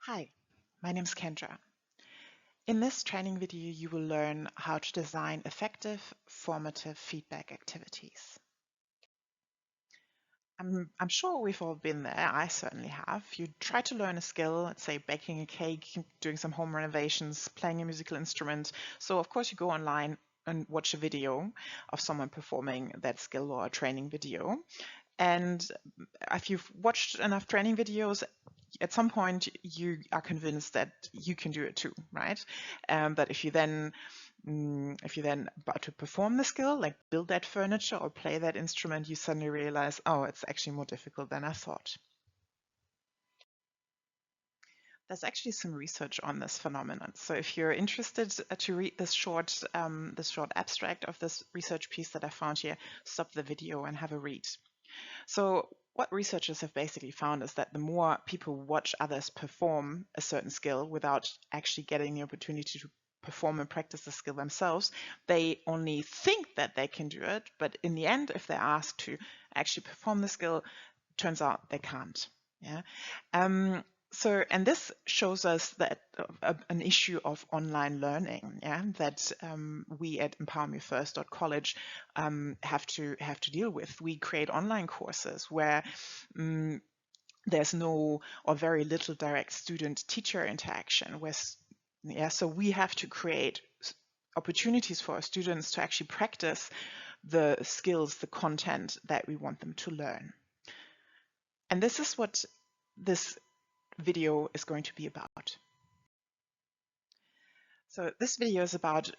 Hi, my name is Kendra. In this training video, you will learn how to design effective formative feedback activities. I'm sure we've all been there. I certainly have. You try to learn a skill, let's say baking a cake, doing some home renovations, playing a musical instrument. So of course you go online and watch a video of someone performing that skill or a training video. And if you've watched enough training videos, at some point you are convinced that you can do it too, right? But if you then about to perform the skill, like build that furniture or play that instrument, you suddenly realize, oh, it's actually more difficult than I thought. There's actually some research on this phenomenon. So if you're interested to read this short abstract of this research piece that I found here, stop the video and have a read. So what researchers have basically found is that the more people watch others perform a certain skill without actually getting the opportunity to perform and practice the skill themselves, they only think that they can do it, but in the end, if they're asked to actually perform the skill, turns out they can't. Yeah. And this shows us that an issue of online learning, yeah, that we at empowermefirst.college have to deal with. We create online courses where there's no or very little direct student-teacher interaction. So we have to create opportunities for our students to actually practice the skills, the content that we want them to learn. And this is what this video is going to be about. So this video is about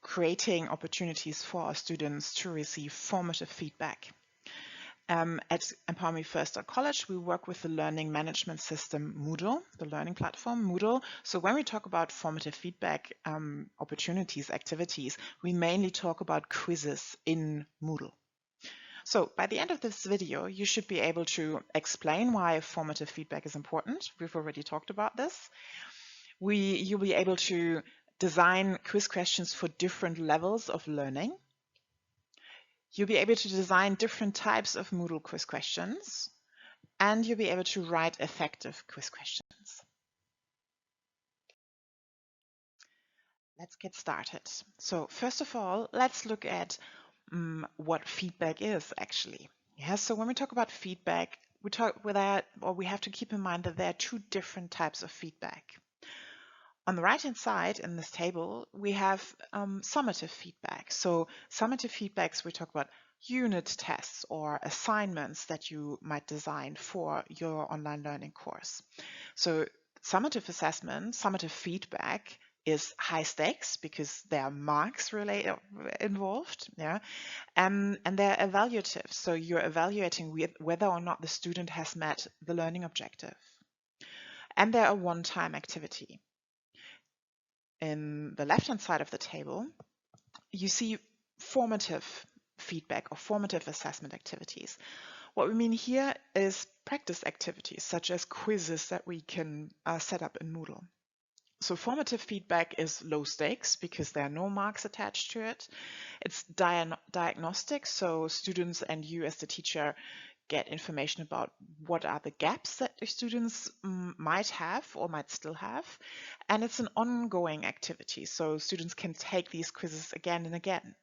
creating opportunities for our students to receive formative feedback. At empowermefirst.college, we work with the learning management system Moodle, the learning platform Moodle. So when we talk about formative feedback opportunities, activities, we mainly talk about quizzes in Moodle. So by the end of this video, you should be able to explain why formative feedback is important. We've already talked about this. You'll be able to design quiz questions for different levels of learning. You'll be able to design different types of Moodle quiz questions, and you'll be able to write effective quiz questions. Let's get started. So first of all, let's look at what feedback is actually. Yeah, so when we talk about feedback, we have to keep in mind that there are two different types of feedback. On the right-hand side in this table, we have summative feedback. So summative feedbacks, we talk about unit tests or assignments that you might design for your online learning course. So summative assessment, summative feedback is high stakes because there are marks involved, yeah, and they're evaluative. So you're evaluating whether or not the student has met the learning objective. And they're a one-time activity. In the left-hand side of the table, you see formative feedback or formative assessment activities. What we mean here is practice activities such as quizzes that we can set up in Moodle. So formative feedback is low stakes because there are no marks attached to it. It's diagnostic, so students and you as the teacher get information about what are the gaps that the students might have or might still have. And it's an ongoing activity, so students can take these quizzes again and again.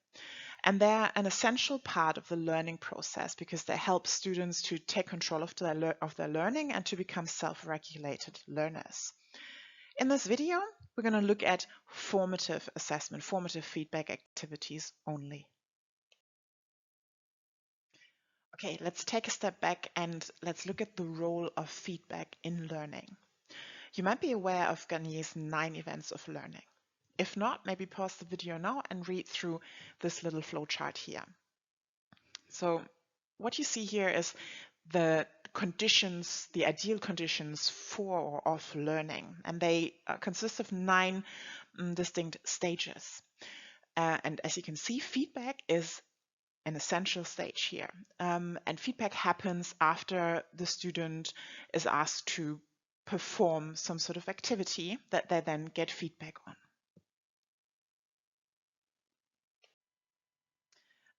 And they're an essential part of the learning process because they help students to take control of their learning and to become self-regulated learners. In this video, we're going to look at formative assessment, formative feedback activities only. Okay, let's take a step back and let's look at the role of feedback in learning. You might be aware of Garnier's 9 events of learning. If not, maybe pause the video now and read through this little flowchart here. So what you see here is the conditions, the ideal conditions for or of learning, and they consist of 9 distinct stages. And as you can see, feedback is an essential stage here. And feedback happens after the student is asked to perform some sort of activity that they then get feedback on.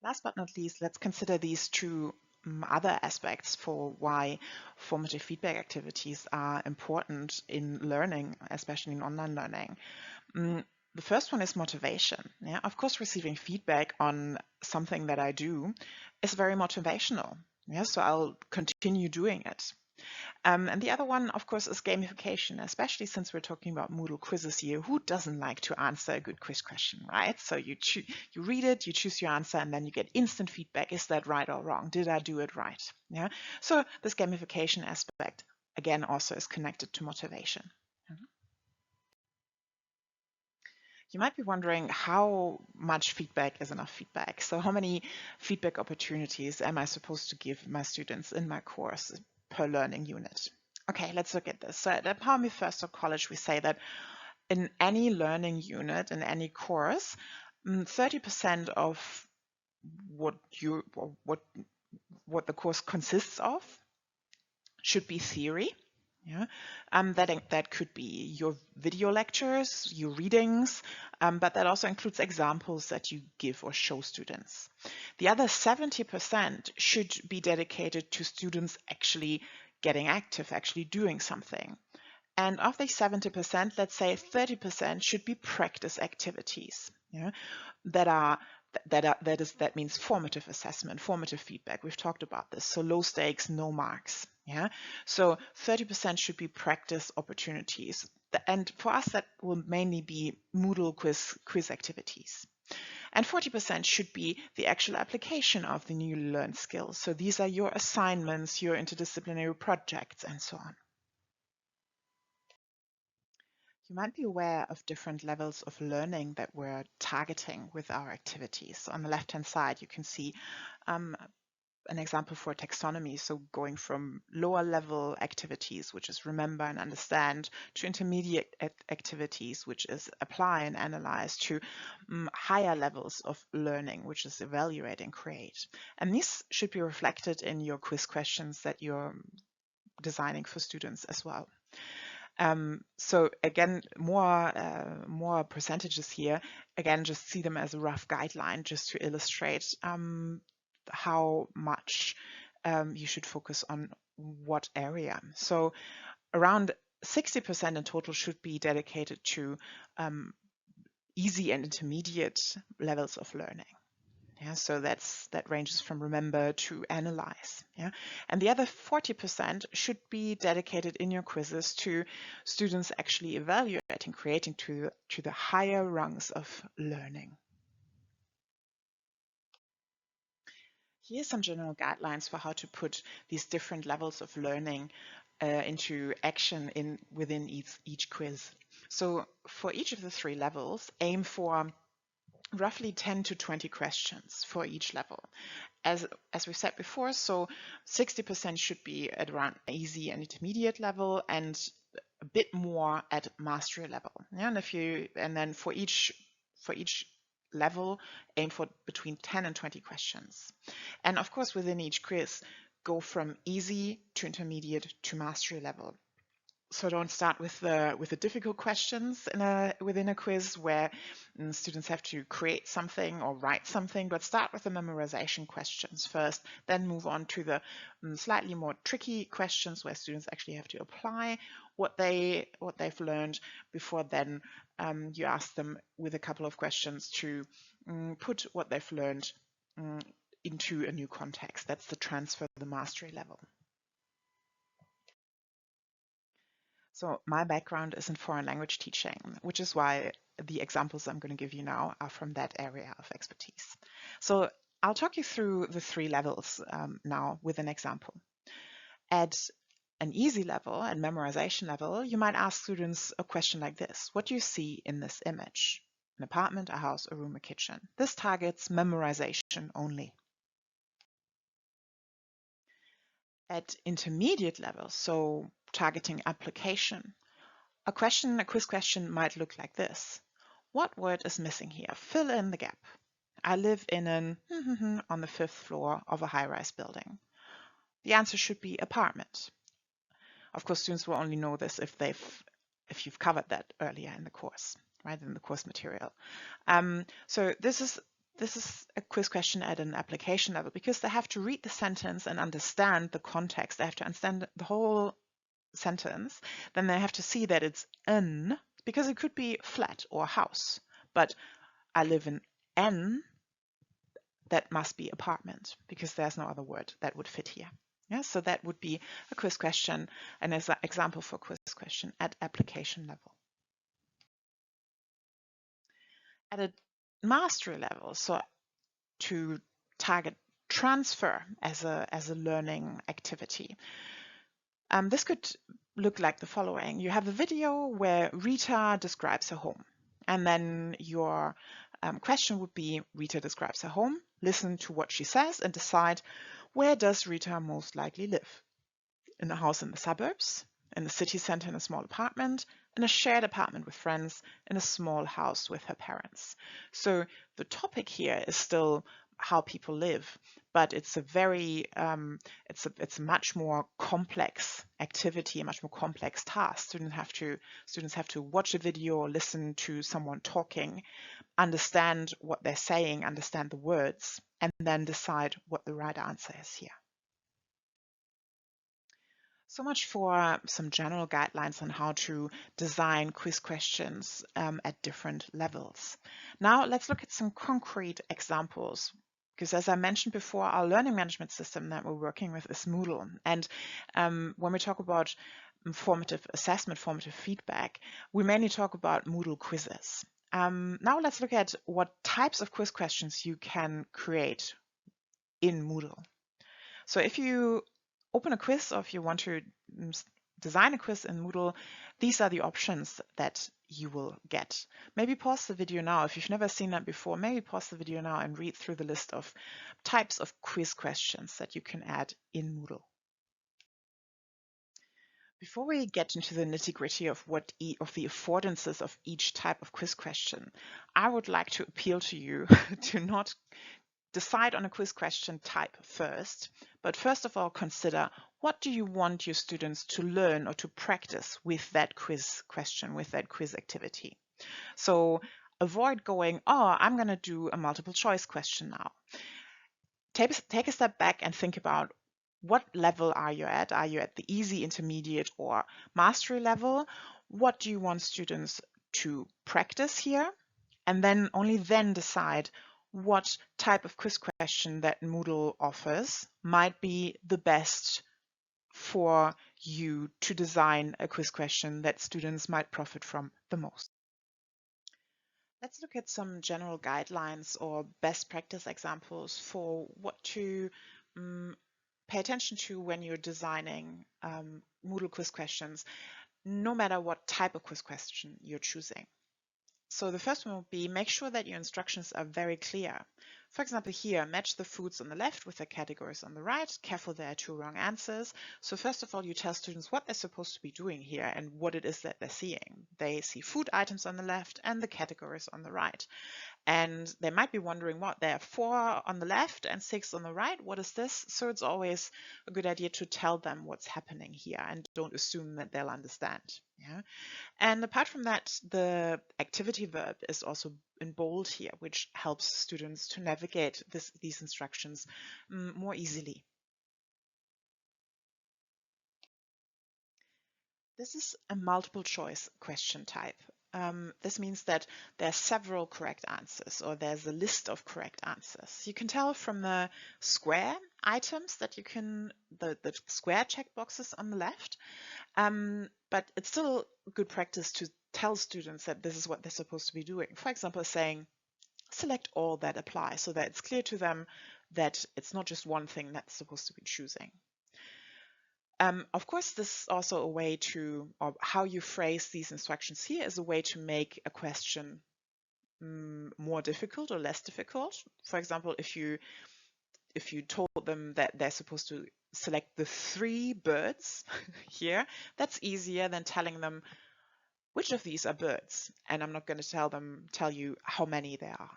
Last but not least, let's consider these two other aspects for why formative feedback activities are important in learning, especially in online learning. The first one is motivation. Yeah, of course, receiving feedback on something that I do is very motivational. Yeah, so I'll continue doing it. And the other one, of course, is gamification, especially since we're talking about Moodle quizzes here. Who doesn't like to answer a good quiz question, right? So you read it, you choose your answer, and then you get instant feedback. Is that right or wrong? Did I do it right? Yeah. So this gamification aspect, again, also is connected to motivation. You might be wondering how much feedback is enough feedback. So how many feedback opportunities am I supposed to give my students in my course per learning unit? Okay, let's look at this. So at empowermefirst.college, we say that in any learning unit, in any course, 30% of what the course consists of should be theory. Yeah, that could be your video lectures, your readings, but that also includes examples that you give or show students. The other 70% should be dedicated to students actually getting active, actually doing something. And of these 70%, let's say 30% should be practice activities. Yeah, that means formative assessment, formative feedback. We've talked about this. So low stakes, no marks. Yeah. So 30% should be practice opportunities. And for us, that will mainly be Moodle quiz activities. And 40% should be the actual application of the newly learned skills. So these are your assignments, your interdisciplinary projects, and so on. You might be aware of different levels of learning that we're targeting with our activities. So on the left-hand side, you can see an example for taxonomy. So going from lower level activities, which is remember and understand, to intermediate activities, which is apply and analyze, to higher levels of learning, which is evaluate and create. And these should be reflected in your quiz questions that you're designing for students as well. So again, more percentages here. Again, just see them as a rough guideline, just to illustrate how much you should focus on what area. So around 60% in total should be dedicated to easy and intermediate levels of learning. Yeah, so that ranges from remember to analyze. Yeah, and the other 40% should be dedicated in your quizzes to students actually evaluating, creating to the higher rungs of learning. Here's some general guidelines for how to put these different levels of learning into action within each quiz. So for each of the 3 levels, aim for roughly 10 to 20 questions for each level. As we said before, so 60% should be at around easy and intermediate level, and a bit more at mastery level. Yeah, and then for each level, aim for between 10 and 20 questions. And of course, within each quiz, go from easy to intermediate to mastery level. So don't start with the difficult questions within a quiz where students have to create something or write something, but start with the memorization questions first, then move on to the slightly more tricky questions where students actually have to apply what they've learned, before then you ask them with a couple of questions to put what they've learned into a new context. That's the transfer to the mastery level. So my background is in foreign language teaching, which is why the examples I'm going to give you now are from that area of expertise. So I'll talk you through the 3 levels now with an example. At an easy level and memorization level, you might ask students a question like this: what do you see in this image? An apartment, a house, a room, a kitchen. This targets memorization only. At intermediate level, so targeting application, a quiz question might look like this. What word is missing here? Fill in the gap. I live in an on the 5th floor of a high-rise building. The answer should be apartment. Of course, students will only know this if you've covered that earlier in the course, right, in the course material. So this is This is a quiz question at an application level because they have to read the sentence and understand the context. They have to understand the whole sentence. Then they have to see that it's an, because it could be flat or house. But I live in an, that must be apartment because there's no other word that would fit here. Yeah, so that would be a quiz question, and as an example for quiz question at application level. At a mastery level, so to target transfer as a learning activity, this could look like the following. You have a video where Rita describes her home, and then your question would be, Rita describes her home, listen to what she says and decide, where does Rita most likely live? In a house in the suburbs, in the city center in a small apartment, in a shared apartment with friends, in a small house with her parents. So the topic here is still how people live, but it's a very it's a much more complex activity, a much more complex task. Students have to watch a video or listen to someone talking, understand what they're saying, understand the words, and then decide what the right answer is here. So much for some general guidelines on how to design quiz questions at different levels. Now let's look at some concrete examples, because as I mentioned before, our learning management system that we're working with is Moodle. And when we talk about formative assessment, formative feedback, we mainly talk about Moodle quizzes. Now let's look at what types of quiz questions you can create in Moodle. So if you open a quiz, or if you want to design a quiz in Moodle, these are the options that you will get. Maybe pause the video now. If you've never seen that before, maybe pause the video now and read through the list of types of quiz questions that you can add in Moodle. Before we get into the nitty-gritty of what of the affordances of each type of quiz question, I would like to appeal to you to not decide on a quiz question type first, but first of all consider, what do you want your students to learn or to practice with that quiz question, with that quiz activity? So avoid going, oh, I'm going to do a multiple choice question now. Take a step back and think about, what level are you at? Are you at the easy, intermediate, or mastery level? What do you want students to practice here? And then only then decide what type of quiz question that Moodle offers might be the best for you to design a quiz question that students might profit from the most. Let's look at some general guidelines or best practice examples for what to pay attention to when you're designing Moodle quiz questions, no matter what type of quiz question you're choosing. So the first one will be, make sure that your instructions are very clear. For example, here, match the foods on the left with the categories on the right. Careful, there are 2 wrong answers. So first of all, you tell students what they're supposed to be doing here and what it is that they're seeing. They see food items on the left and the categories on the right. And they might be wondering, what, there are 4 on the left and 6 on the right. What is this? So it's always a good idea to tell them what's happening here and don't assume that they'll understand. Yeah. And apart from that, the activity verb is also in bold here, which helps students to navigate these instructions more easily. This is a multiple choice question type. This means that there are several correct answers, or there's a list of correct answers. You can tell from the square items that you can, the square checkboxes on the left, but it's still good practice to tell students that this is what they're supposed to be doing. For example, saying, select all that apply, so that it's clear to them that it's not just one thing that's supposed to be choosing. Of course, this is also a way to, or how you phrase these instructions here is a way to make a question more difficult or less difficult. For example, if you told them that they're supposed to select the 3 birds here, that's easier than telling them which of these are birds, and I'm not going to tell you how many there are.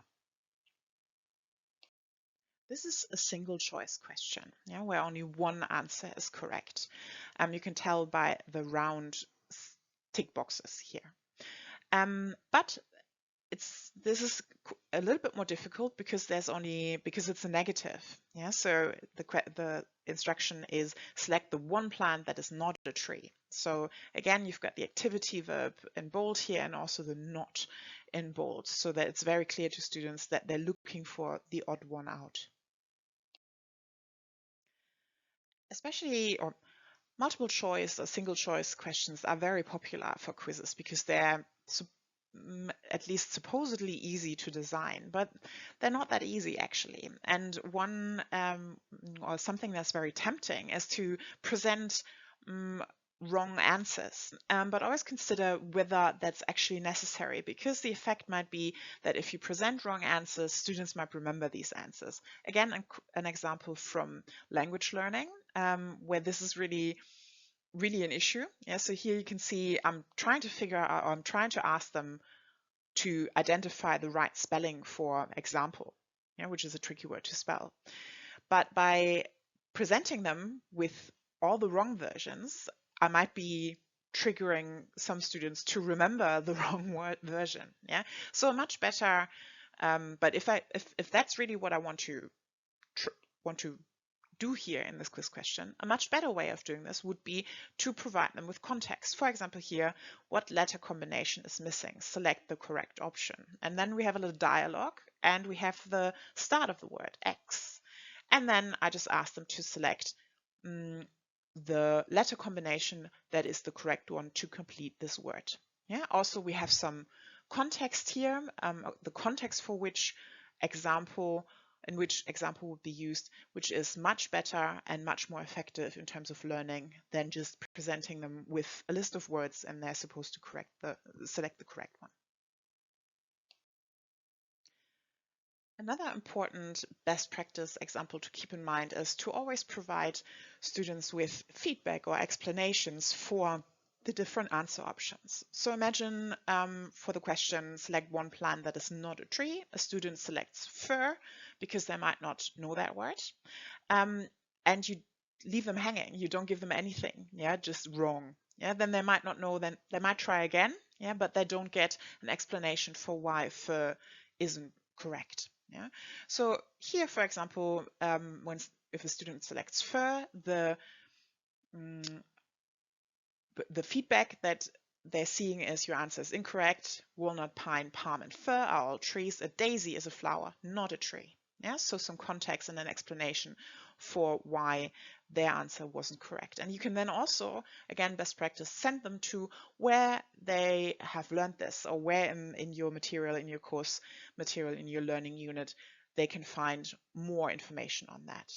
This is a single choice question, yeah, where only one answer is correct. You can tell by the round tick boxes here. But this is a little bit more difficult because it's a negative. Yeah, so the instruction is select the one plant that is not a tree. So again, you've got the activity verb in bold here and also the not in bold, so that it's very clear to students that they're looking for the odd one out. Especially, or multiple choice or single choice questions are very popular for quizzes because they're at least supposedly easy to design, but they're not that easy actually. And one or something that's very tempting is to present wrong answers, but always consider whether that's actually necessary, because the effect might be that if you present wrong answers, students might remember these answers. Again, an example from language learning, where this is really an issue. Yeah, so here you can see I'm trying to ask them to identify the right spelling for example, yeah, which is a tricky word to spell. But by presenting them with all the wrong versions, I might be triggering some students to remember the wrong version. Yeah, so much better. But if that's really what I want to do here in this quiz question, a much better way of doing this would be to provide them with context. For example, here, what letter combination is missing? Select the correct option. And then we have a little dialogue and we have the start of the word, X. And then I just ask them to select the letter combination that is the correct one to complete this word. Yeah. Also, we have some context here, the context for which example would be used, which is much better and much more effective in terms of learning than just presenting them with a list of words and they're supposed to select the correct one. Another important best practice example to keep in mind is to always provide students with feedback or explanations for the different answer options. So imagine for the question, select one plant that is not a tree, a student selects fir because they might not know that word. And you leave them hanging. You don't give them anything, yeah, just wrong. Yeah, then they might not know, then they might try again, yeah, but they don't get an explanation for why fir isn't correct. Yeah. So here, for example, if a student selects fir, the feedback that they're seeing is your answer is incorrect. Walnut, pine, palm, and fir are all trees. A daisy is a flower, not a tree. Yeah, so some context and an explanation for why their answer wasn't correct. And you can then also, again, best practice, send them to where they have learned this, or where in your material, in your course material, in your learning unit, they can find more information on that.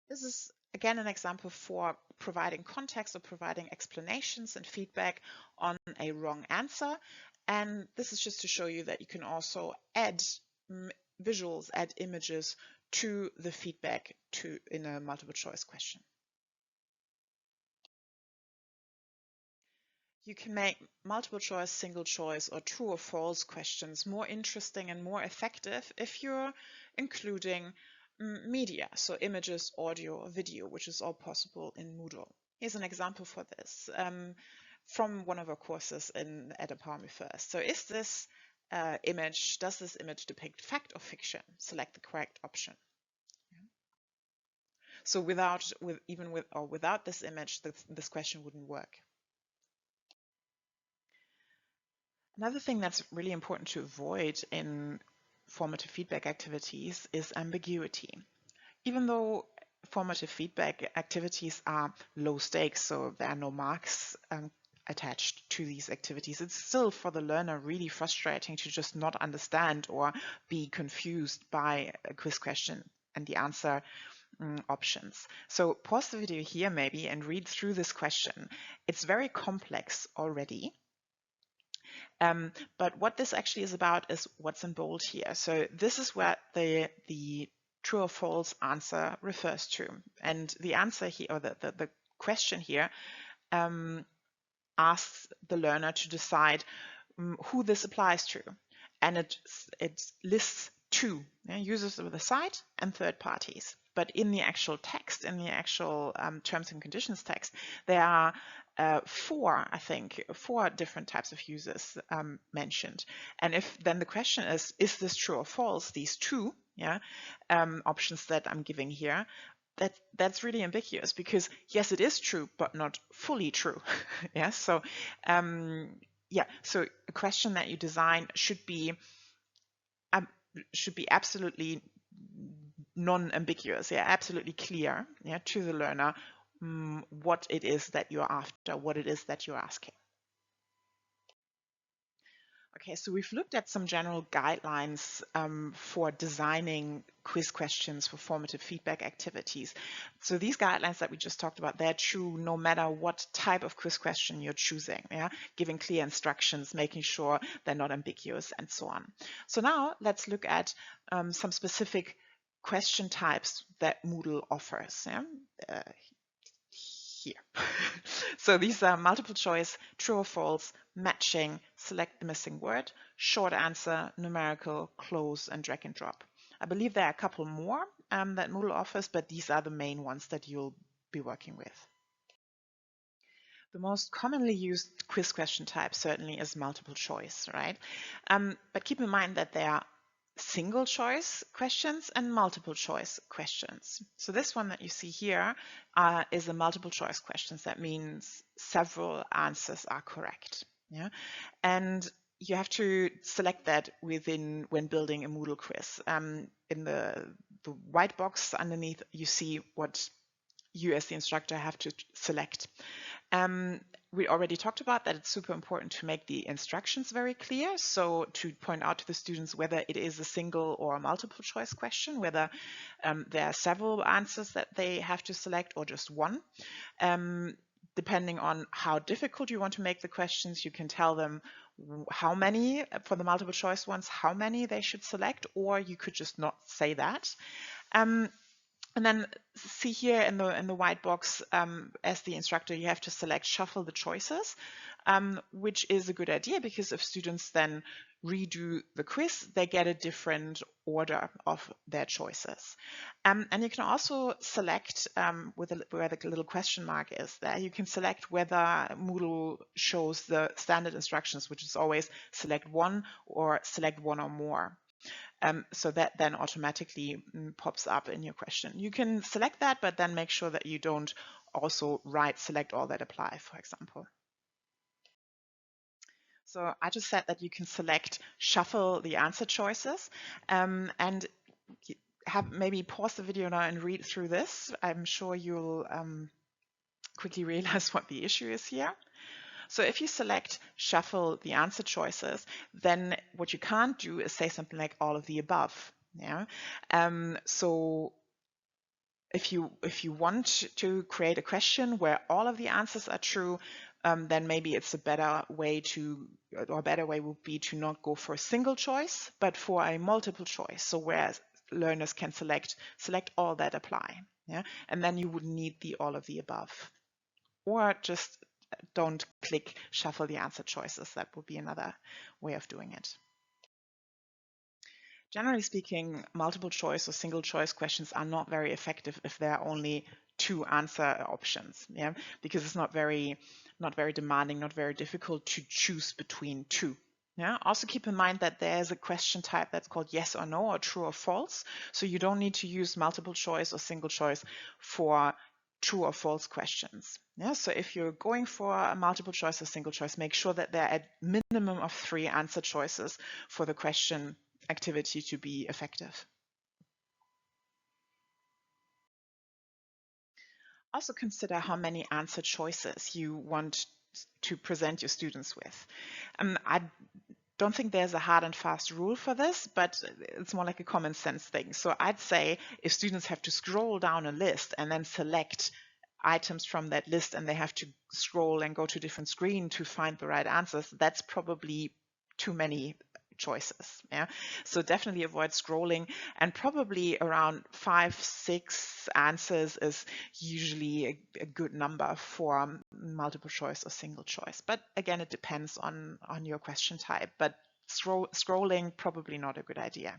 This is again an example for providing context or providing explanations and feedback on a wrong answer. And this is just to show you that you can also add visuals, add images to the feedback in a multiple choice question. You can make multiple choice, single choice, or true or false questions more interesting and more effective if you're including media, so images, audio, or video, which is all possible in Moodle. Here's an example for this from one of our courses at Empower Me First. So does this image depict fact or fiction? Select the correct option. So without this image, this question wouldn't work. Another thing that's really important to avoid in formative feedback activities is ambiguity. Even though formative feedback activities are low stakes, so there are no marks attached to these activities, it's still for the learner really frustrating to just not understand or be confused by a quiz question and the answer options. So pause the video here maybe and read through this question. It's very complex already. But what this actually is about is what's in bold here. So this is what the true or false answer refers to. And the answer here, or the question here, asks the learner to decide who this applies to. And it lists two, users of the site and third parties. But in the actual text, in the actual terms and conditions text, there are I think, four different types of uses mentioned. And if then the question is this true or false? These two, yeah, options that I'm giving here, that's really ambiguous, because yes, it is true, but not fully true. Yeah, so so a question that you design should be absolutely non-ambiguous, yeah, absolutely clear, yeah, to the learner what it is that you're after, what it is that you're asking. Okay, so we've looked at some general guidelines for designing quiz questions for formative feedback activities. So these guidelines that we just talked about, they're true no matter what type of quiz question you're choosing, yeah? Giving clear instructions, making sure they're not ambiguous, and so on. So now let's look at some specific question types that Moodle offers. Yeah? Here. So these are multiple choice, true or false, matching, select the missing word, short answer, numerical, close, and drag and drop. I believe there are a couple more that Moodle offers, but these are the main ones that you'll be working with. The most commonly used quiz question type certainly is multiple choice, right? But keep in mind that there are single choice questions and multiple choice questions. So this one that you see here is a multiple choice questions. That means several answers are correct. Yeah, and you have to select that when building a Moodle quiz. In the white box underneath, you see what you as the instructor have to select. We already talked about that it's super important to make the instructions very clear. So to point out to the students whether it is a single or a multiple choice question, whether there are several answers that they have to select or just one. Depending on how difficult you want to make the questions, you can tell them how many, for the multiple choice ones, how many they should select, or you could just not say that. And then see here in the white box, as the instructor, you have to select shuffle the choices, which is a good idea, because if students then redo the quiz, they get a different order of their choices. And you can also select where the little question mark is there. You can select whether Moodle shows the standard instructions, which is always select one or select one or more. So that then automatically pops up in your question. You can select that, but then make sure that you don't also write select all that apply, for example. So I just said that you can select shuffle the answer choices, and maybe pause the video now and read through this. I'm sure you'll quickly realize what the issue is here. So if you select shuffle the answer choices, then what you can't do is say something like all of the above. Yeah. So if you want to create a question where all of the answers are true, then maybe it's a better way would be to not go for a single choice, but for a multiple choice. So where learners can select all that apply. Yeah. And then you wouldn't need the all of the above. Or just don't click shuffle the answer choices. That would be another way of doing it. Generally speaking, multiple choice or single choice questions are not very effective if there are only two answer options, yeah, because it's not very demanding, not very difficult to choose between two. Yeah. Also keep in mind that there's a question type that's called yes or no, or true or false. So you don't need to use multiple choice or single choice for true or false questions. Yeah, so if you're going for a multiple choice or single choice, make sure that there are a minimum of 3 answer choices for the question activity to be effective. Also consider how many answer choices you want to present your students with. I don't think there's a hard and fast rule for this, but it's more like a common sense thing. So I'd say if students have to scroll down a list and then select items from that list, and they have to scroll and go to a different screen to find the right answers, that's probably too many choices. Yeah, so definitely avoid scrolling, and probably around 5-6 answers is usually a good number for multiple choice or single choice. But again, it depends on your question type, but scrolling probably not a good idea.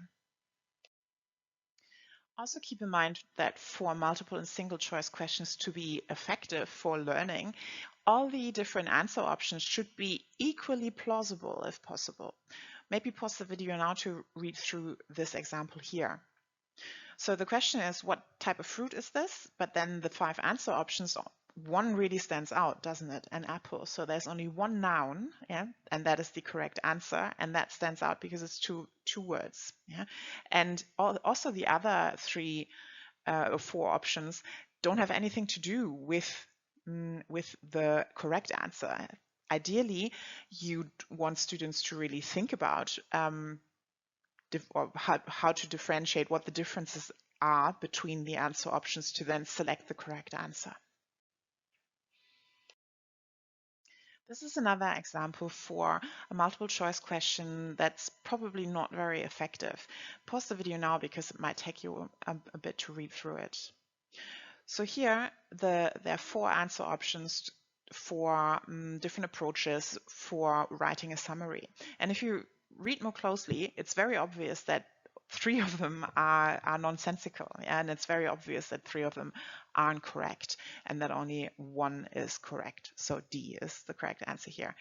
Also keep in mind that for multiple and single choice questions to be effective for learning, all the different answer options should be equally plausible if possible. Maybe pause the video now to read through this example here. So the question is, what type of fruit is this? But then the 5 answer options, one really stands out, doesn't it? An apple. So there's only one noun, yeah, and that is the correct answer, and that stands out because it's two words, yeah. And also the other 3 or 4 options don't have anything to do with the correct answer. Ideally, you'd want students to really think about or how to differentiate what the differences are between the answer options to then select the correct answer. This is another example for a multiple choice question that's probably not very effective. Pause the video now because it might take you a bit to read through it. So here there are 4 answer options for different approaches for writing a summary. And if you read more closely, it's very obvious that 3 of them are nonsensical, yeah? And it's very obvious that 3 of them aren't correct and that only 1 is correct. So D is the correct answer here.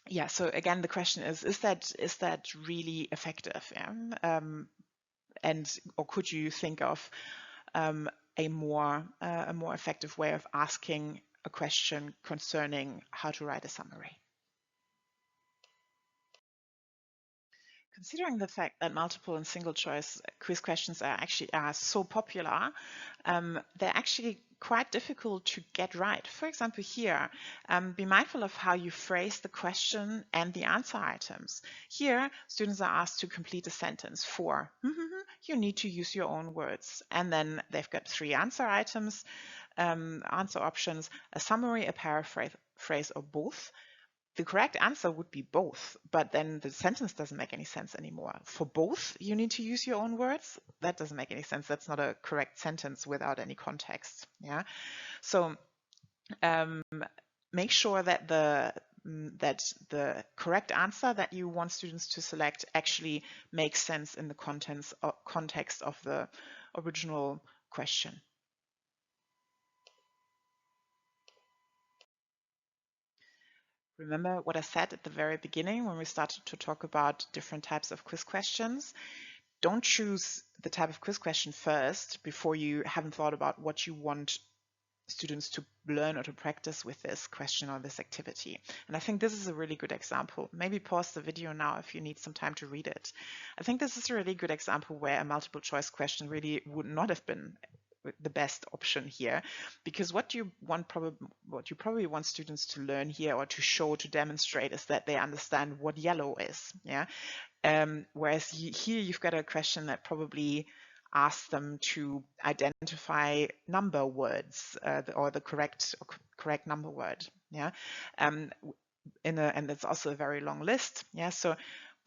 Yeah, so again, the question is that really effective? Yeah? Or could you think of a more effective way of asking a question concerning how to write a summary? Considering the fact that multiple and single choice quiz questions are so popular, they're actually quite difficult to get right. For example, here, be mindful of how you phrase the question and the answer items. Here, students are asked to complete a sentence for, you need to use your own words. And then they've got 3 answer items, answer options, a summary, a paraphrase, or both. The correct answer would be both, but then the sentence doesn't make any sense anymore. For both, you need to use your own words. That doesn't make any sense. That's not a correct sentence without any context. Yeah. So make sure that the correct answer that you want students to select actually makes sense in the context of the original question. Remember what I said at the very beginning when we started to talk about different types of quiz questions? Don't choose the type of quiz question first before you haven't thought about what you want students to learn or to practice with this question or this activity. And I think this is a really good example. Maybe pause the video now if you need some time to read it. I think this is a really good example where a multiple choice question really would not have been the best option here, because what you probably want students to learn here or to show, to demonstrate, is that they understand what yellow is. Yeah. Whereas here you've got a question that probably asks them to identify number words or the correct number word. Yeah. And it's also a very long list. Yeah. So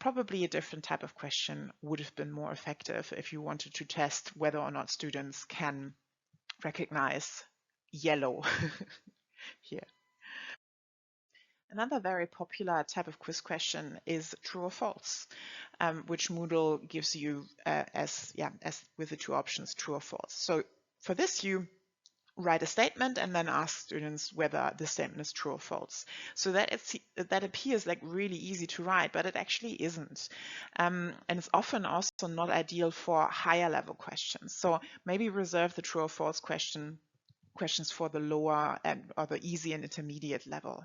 probably a different type of question would have been more effective if you wanted to test whether or not students can recognize yellow here. Another very popular type of quiz question is true or false, which Moodle gives you as with the 2 options, true or false. So for this, you write a statement and then ask students whether the statement is true or false. So that appears like really easy to write, but it actually isn't. And it's often also not ideal for higher level questions. So maybe reserve the true or false questions for the lower or the easy and intermediate level.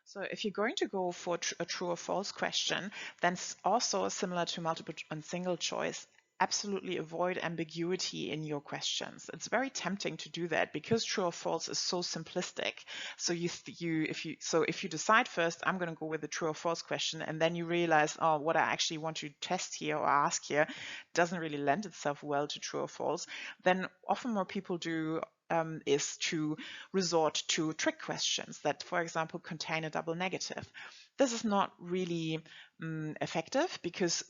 So if you're going to go for a true or false question, then also similar to multiple and single choice, absolutely avoid ambiguity in your questions. It's very tempting to do that because true or false is so simplistic. So if you decide first, I'm going to go with the true or false question, and then you realize, oh, what I actually want to test here or ask here doesn't really lend itself well to true or false, then often what people do is to resort to trick questions that, for example, contain a double negative. This is not really effective because,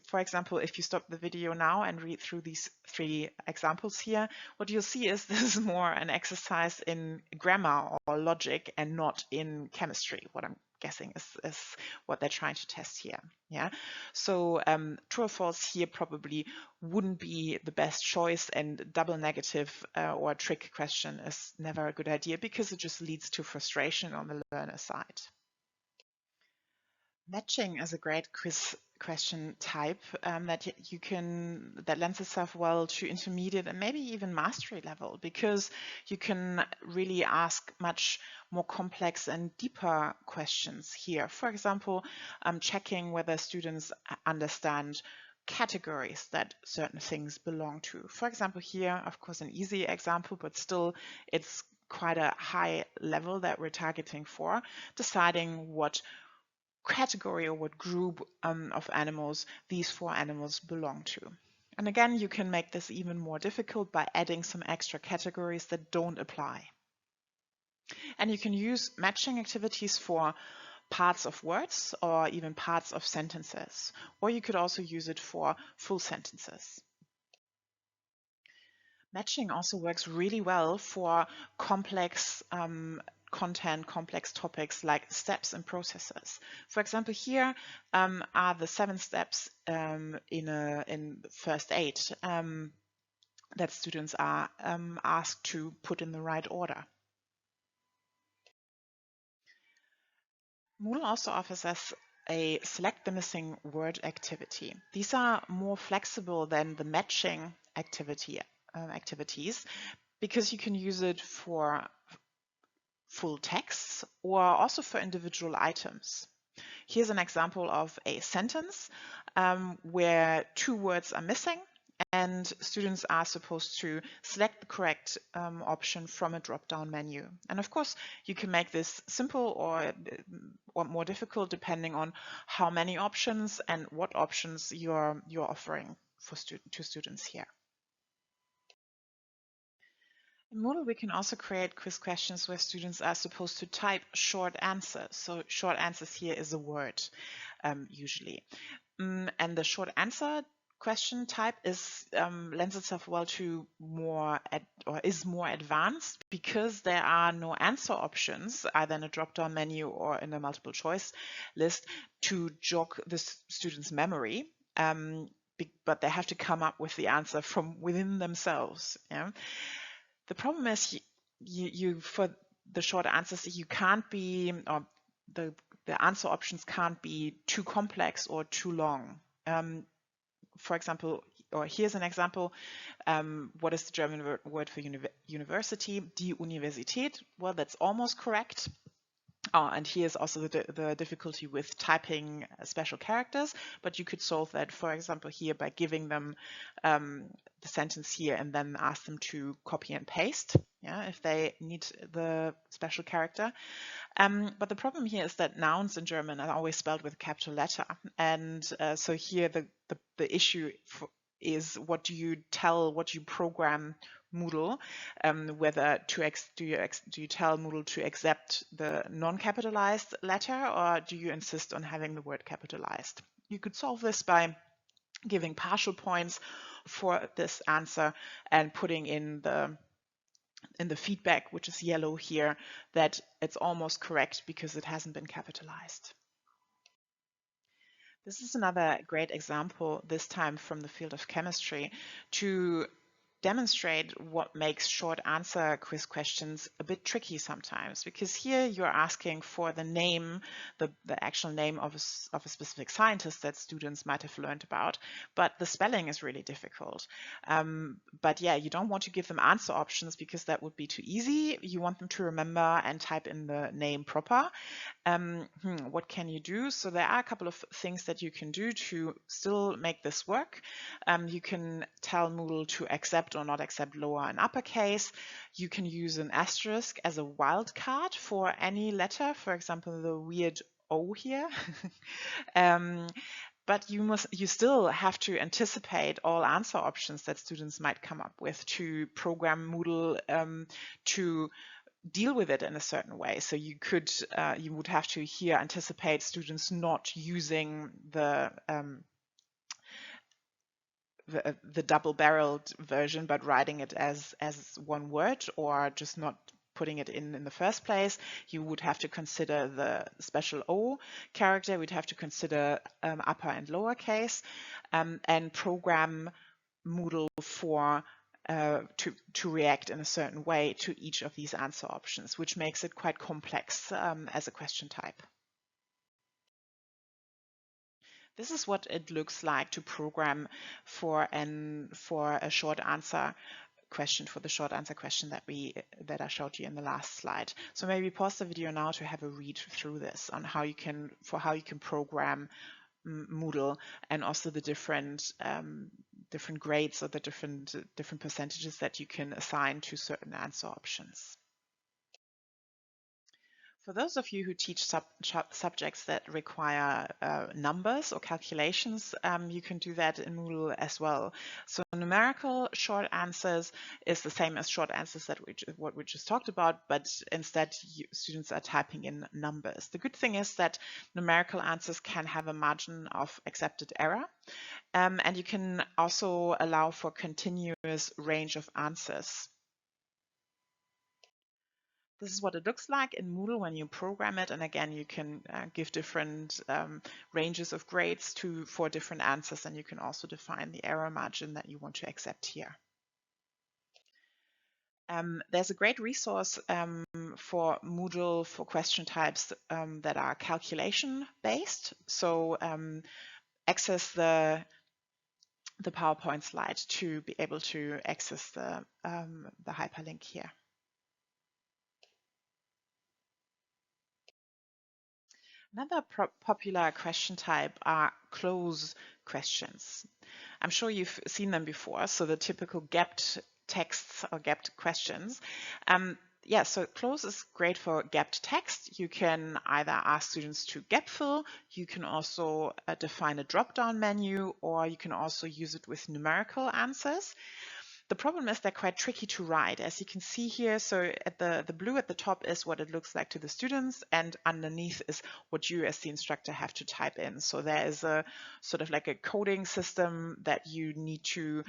for example, if you stop the video now and read through these 3 examples here, what you'll see is this is more an exercise in grammar or logic and not in chemistry, what I'm guessing is what they're trying to test here. Yeah, so true or false here probably wouldn't be the best choice, and double negative or a trick question is never a good idea because it just leads to frustration on the learner side. Matching is a great quiz question type that lends itself well to intermediate and maybe even mastery level, because you can really ask much more complex and deeper questions here. For example, checking whether students understand categories that certain things belong to. For example, here, of course, an easy example, but still it's quite a high level that we're targeting for, deciding what category or what group of animals these 4 animals belong to. And again, you can make this even more difficult by adding some extra categories that don't apply. And you can use matching activities for parts of words or even parts of sentences, or you could also use it for full sentences. Matching also works really well for complex content, complex topics like steps and processes. For example, here are the 7 steps in first aid that students are asked to put in the right order. Moodle also offers us a select the missing word activity. These are more flexible than the matching activities because you can use it for full texts or also for individual items. Here's an example of a sentence where 2 words are missing and students are supposed to select the correct option from a drop-down menu. And of course, you can make this simple or more difficult depending on how many options and what options you're offering to students here. In Moodle, we can also create quiz questions where students are supposed to type short answers. So short answers here is a word, usually. And the short answer question type lends itself well to is more advanced because there are no answer options, either in a drop-down menu or in a multiple choice list, to jog the student's memory. But they have to come up with the answer from within themselves. Yeah? The problem is you for the short answers you can't be, or the answer options can't be too complex or too long. For example, or here's an example, what is the German word for university? Die Universität. Well, that's almost correct. Oh, and here's also the difficulty with typing special characters, but you could solve that, for example, here by giving them the sentence here and then ask them to copy and paste, yeah, if they need the special character. But the problem here is that nouns in German are always spelled with a capital letter. And so here the issue is what do you program Moodle, whether do you tell Moodle to accept the non-capitalized letter, or do you insist on having the word capitalized? You could solve this by giving partial points for this answer and putting in the feedback, which is yellow here, that it's almost correct because it hasn't been capitalized. This is another great example, this time from the field of chemistry, to demonstrate what makes short answer quiz questions a bit tricky sometimes, because here you're asking for the name, the actual name of a specific scientist that students might have learned about, but the spelling is really difficult. But yeah, you don't want to give them answer options because that would be too easy. You want them to remember and type in the name proper. What can you do? So there are a couple of things that you can do to still make this work. You can tell Moodle to accept or not accept lower and uppercase. You can use an asterisk as a wildcard for any letter, for example, the weird O here. But you still have to anticipate all answer options that students might come up with to program Moodle to deal with it in a certain way. So you would have to here anticipate students not using the double-barreled version, but writing it as one word, or just not putting it in the first place. You would have to consider the special O character. We'd have to consider upper and lower case, and program Moodle for to react in a certain way to each of these answer options, which makes it quite complex as a question type. This is what it looks like to program for a short answer question, for the short answer question that I showed you in the last slide. So maybe pause the video now to have a read through this on how you can program Moodle, and also the different grades or the different percentages that you can assign to certain answer options. For those of you who teach subjects that require numbers or calculations, you can do that in Moodle as well. So numerical short answers is the same as short answers that what we just talked about, but instead students are typing in numbers. The good thing is that numerical answers can have a margin of accepted error, and you can also allow for continuous range of answers. This is what it looks like in Moodle when you program it, and again you can give different ranges of grades for different answers, and you can also define the error margin that you want to accept here. There's a great resource for Moodle for question types that are calculation based. So access the PowerPoint slide to be able to access the hyperlink here. Another popular question type are close questions. I'm sure you've seen them before, so the typical gapped texts or gapped questions. Yeah, so close is great for gapped text. You can either ask students to gap fill, you can also define a drop-down menu, or you can also use it with numerical answers. The problem is they're quite tricky to write, as you can see here. So at the blue at the top is what it looks like to the students, and underneath is what you as the instructor have to type in. So there is a sort of like a coding system that you need to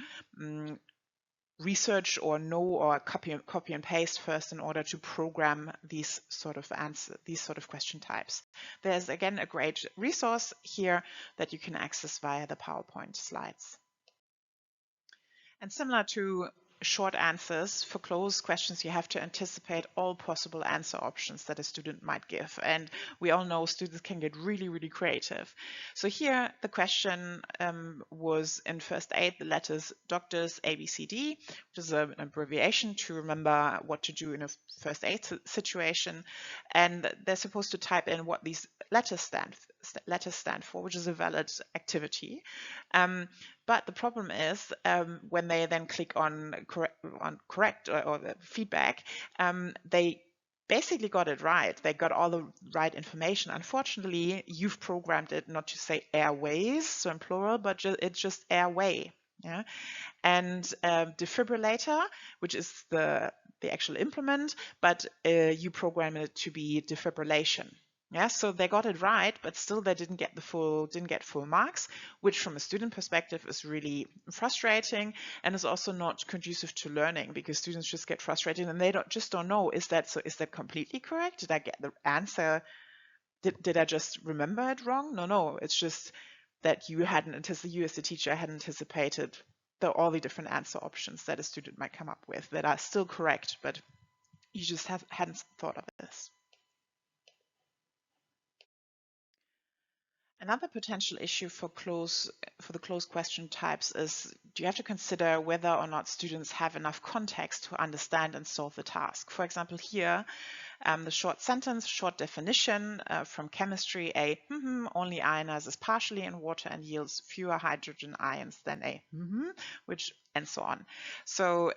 research or know or copy and paste first in order to program these sort of question types. There's again a great resource here that you can access via the PowerPoint slides. And similar to short answers, for closed questions, you have to anticipate all possible answer options that a student might give. And we all know students can get really, really creative. So here the question was in first aid, the letters doctors A, B, C, D, which is an abbreviation to remember what to do in a first aid situation. And they're supposed to type in what these letters stand for, which is a valid activity. But the problem is when they then click on correct or the feedback, they basically got it right. They got all the right information. Unfortunately, you've programmed it not to say airways, so in plural, but it's just airway. Yeah, and defibrillator, which is the actual implement, but you program it to be defibrillation. Yeah, so they got it right, but still they didn't get full marks, which from a student perspective is really frustrating and is also not conducive to learning, because students just get frustrated and they don't know, is that completely correct? Did I get the answer? Did I just remember it wrong? No, it's just that you as the teacher hadn't anticipated all the different answer options that a student might come up with that are still correct, but you just hadn't thought of this. Another potential issue for the closed question types is, do you have to consider whether or not students have enough context to understand and solve the task? For example, here, the short sentence, short definition from chemistry, only ionizes partially in water and yields fewer hydrogen ions than a which, and so on. So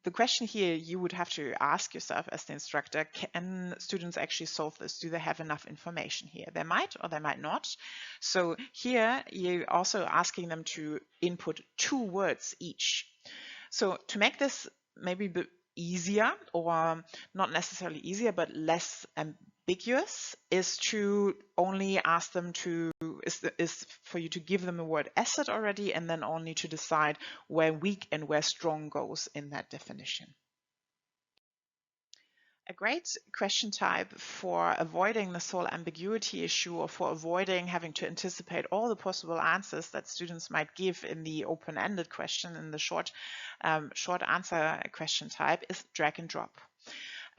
the question here you would have to ask yourself as the instructor, can students actually solve this? Do they have enough information here? They might or they might not. So here you're also asking them to input 2 words each. So to make this maybe a bit easier, or not necessarily easier, but less ambiguous, is to only ask them is for you to give them the word acid already, and then only to decide where weak and where strong goes in that definition. A great question type for avoiding the sole ambiguity issue, or for avoiding having to anticipate all the possible answers that students might give in the open-ended question, in the short answer question type, is drag and drop.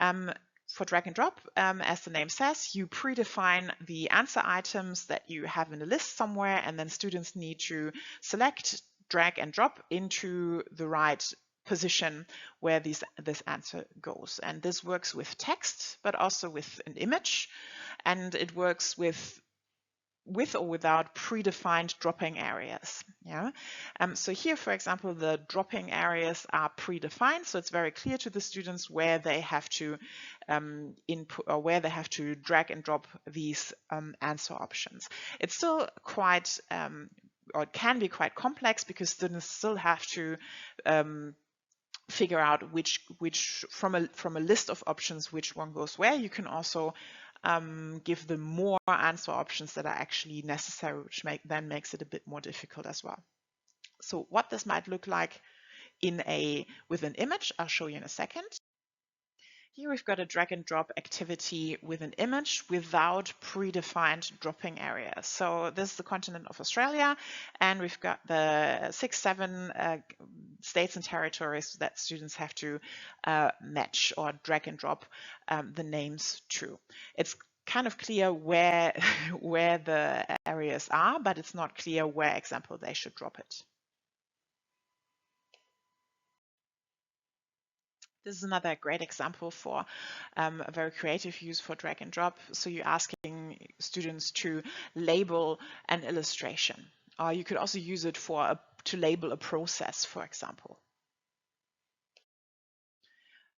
For drag and drop, as the name says, you predefine the answer items that you have in a list somewhere, and then students need to select, drag and drop into the right position where this answer goes. And this works with text, but also with an image, and it works with or without predefined dropping areas. Yeah. So here, for example, the dropping areas are predefined, so it's very clear to the students where they have to input, or where they have to drag and drop these answer options. It's still quite or it can be quite complex, because students still have to figure out which from a list of options which one goes where. You can also give them more answer options that are actually necessary, which then makes it a bit more difficult as well. So what this might look like with an image, I'll show you in a second. Here we've got a drag and drop activity with an image without predefined dropping areas. So this is the continent of Australia, and we've got the 6-7 states and territories that students have to match or drag and drop the names to. It's kind of clear where the areas are, but it's not clear where, example, they should drop it. This is another great example for a very creative use for drag and drop. So you're asking students to label an illustration. Or you could also use it to label a process, for example.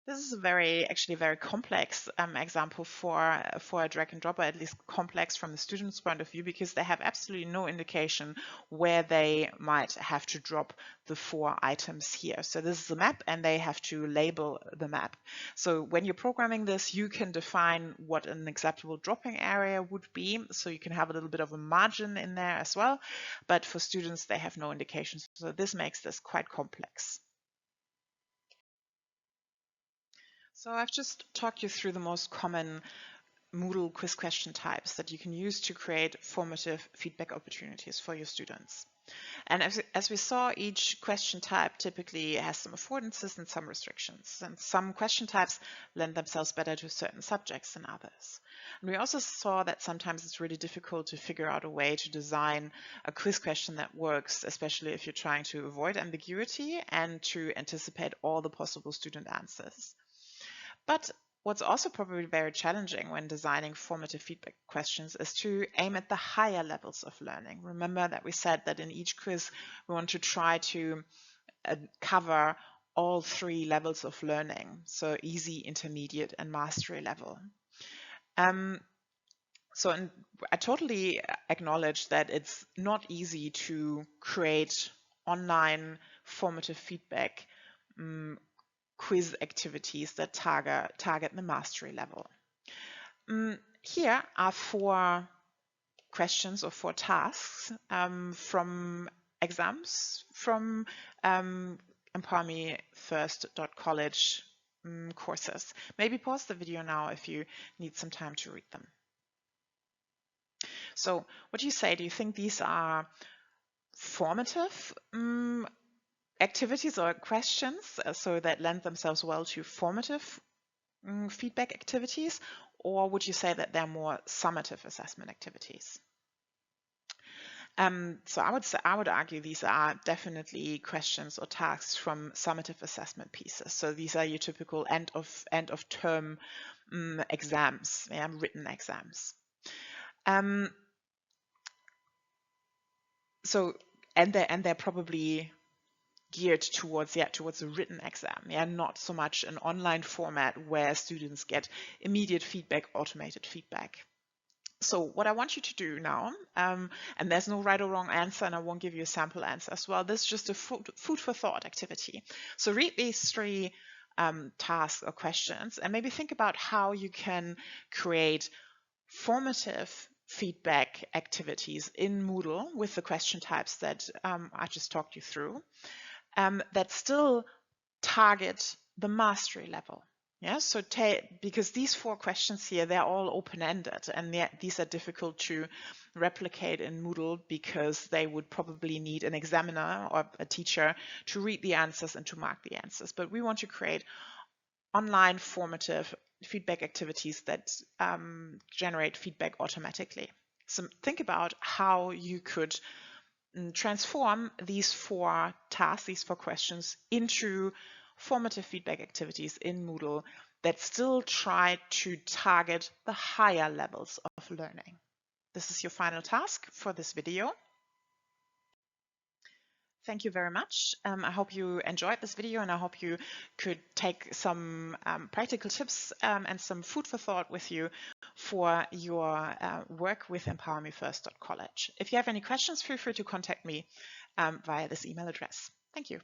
This is actually a very complex example for a drag and drop, or at least complex from the student's point of view, because they have absolutely no indication where they might have to drop the 4 items here. So this is the map, and they have to label the map. So when you're programming this, you can define what an acceptable dropping area would be. So you can have a little bit of a margin in there as well. But for students, they have no indications. So this makes this quite complex. So I've just talked you through the most common Moodle quiz question types that you can use to create formative feedback opportunities for your students. And as we saw, each question type typically has some affordances and some restrictions. And some question types lend themselves better to certain subjects than others. And we also saw that sometimes it's really difficult to figure out a way to design a quiz question that works, especially if you're trying to avoid ambiguity and to anticipate all the possible student answers. But what's also probably very challenging when designing formative feedback questions is to aim at the higher levels of learning. Remember that we said that in each quiz we want to try to cover all 3 levels of learning, so easy, intermediate, and mastery level. So I totally acknowledge that it's not easy to create online formative feedback quiz activities that target the mastery level. Here are 4 questions or 4 tasks from exams from empowermefirst.college courses. Maybe pause the video now if you need some time to read them. So what do you say? Do you think these are formative activities or questions, so that lend themselves well to formative feedback activities, or would you say that they're more summative assessment activities? So I would argue these are definitely questions or tasks from summative assessment pieces. So these are your typical end of term exams, written exams. So and they're probably geared towards a written exam, not so much an online format where students get immediate feedback, automated feedback. So what I want you to do now, and there's no right or wrong answer, and I won't give you a sample answer as well. This is just a food for thought activity. So read these 3 tasks or questions, and maybe think about how you can create formative feedback activities in Moodle with the question types that I just talked you through. That still target the mastery level. Yeah, so because these 4 questions here, they're all open-ended, and these are difficult to replicate in Moodle because they would probably need an examiner or a teacher to read the answers and to mark the answers. But we want to create online formative feedback activities that generate feedback automatically. So think about how you could transform these 4 tasks, these 4 questions, into formative feedback activities in Moodle that still try to target the higher levels of learning. This is your final task for this video. Thank you very much. I hope you enjoyed this video, and I hope you could take some practical tips and some food for thought with you for your work with empowermefirst.college. If you have any questions, feel free to contact me via this email address. Thank you.